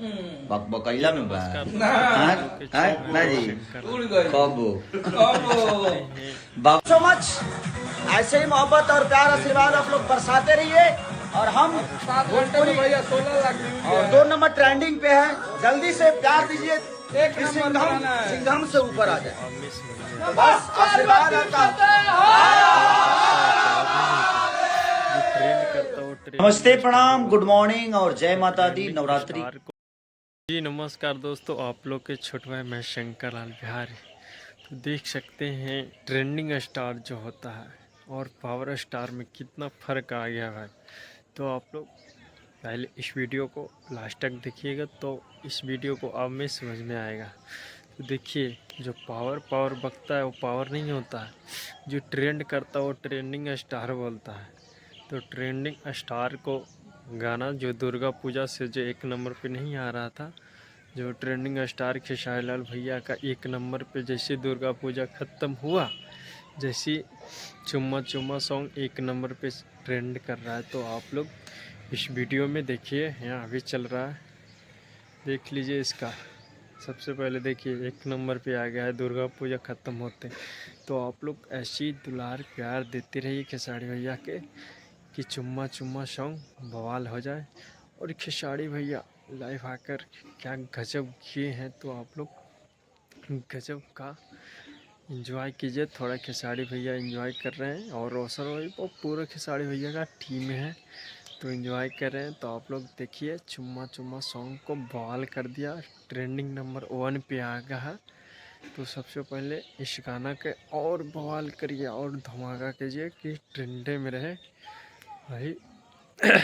बकैला में बा ना जी कबो सो मच। ऐसे ही मोहब्बत और प्यार आशीर्वाद आप लोग बरसाते रहिए और हम भोजपुरी और 2 नंबर ट्रेंडिंग पे है। जल्दी से प्यार दीजिए, सिंघम से ऊपर आ जाए। बस आशीर्वाद आता। नमस्ते, प्रणाम, गुड मॉर्निंग और जय माता दी। नवरात्रि जी नमस्कार दोस्तों, आप लोग के छोटे भाई मैं शंकर लाल बिहारी। तो देख सकते हैं ट्रेंडिंग स्टार जो होता है और पावर स्टार में कितना फ़र्क आ गया भाई। तो आप लोग पहले इस वीडियो को लास्ट तक देखिएगा तो इस वीडियो को आप में समझ में आएगा। तो देखिए, जो पावर बकता है वो पावर नहीं होता है, जो ट्रेंड करता है वो ट्रेंडिंग स्टार बोलता है। तो ट्रेंडिंग स्टार को गाना जो दुर्गा पूजा से जो 1 नंबर पे नहीं आ रहा था, जो ट्रेंडिंग स्टार खेसारी लाल भैया का 1 नंबर पे जैसे दुर्गा पूजा ख़त्म हुआ, जैसे चुम्मा चुम्मा सॉन्ग 1 नंबर पे ट्रेंड कर रहा है। तो आप लोग इस वीडियो में देखिए, यहाँ अभी चल रहा है, देख लीजिए इसका। सबसे पहले देखिए 1 नंबर पे आ गया है दुर्गा पूजा ख़त्म होते। तो आप लोग ऐसी दुलार प्यार देते रहिए खेसारी भैया के कि चुम्मा चुम्मा सॉन्ग बवाल हो जाए। और खेसारी भैया लाइव आकर क्या गजब किए हैं, तो आप लोग गजब का एंजॉय कीजिए। थोड़ा खेसारी भैया एंजॉय कर रहे हैं और रोशन भाई वो पूरा खेसारी भैया का टीम है तो एंजॉय कर रहे हैं। तो आप लोग देखिए, चुम्मा चुम्मा सॉन्ग को बवाल कर दिया, ट्रेंडिंग नंबर 1 पे आ गया है। तो सबसे पहले इस गाना के और बवाल करिए और धमाका कीजिए कि ट्रेंडे में रहे भाई।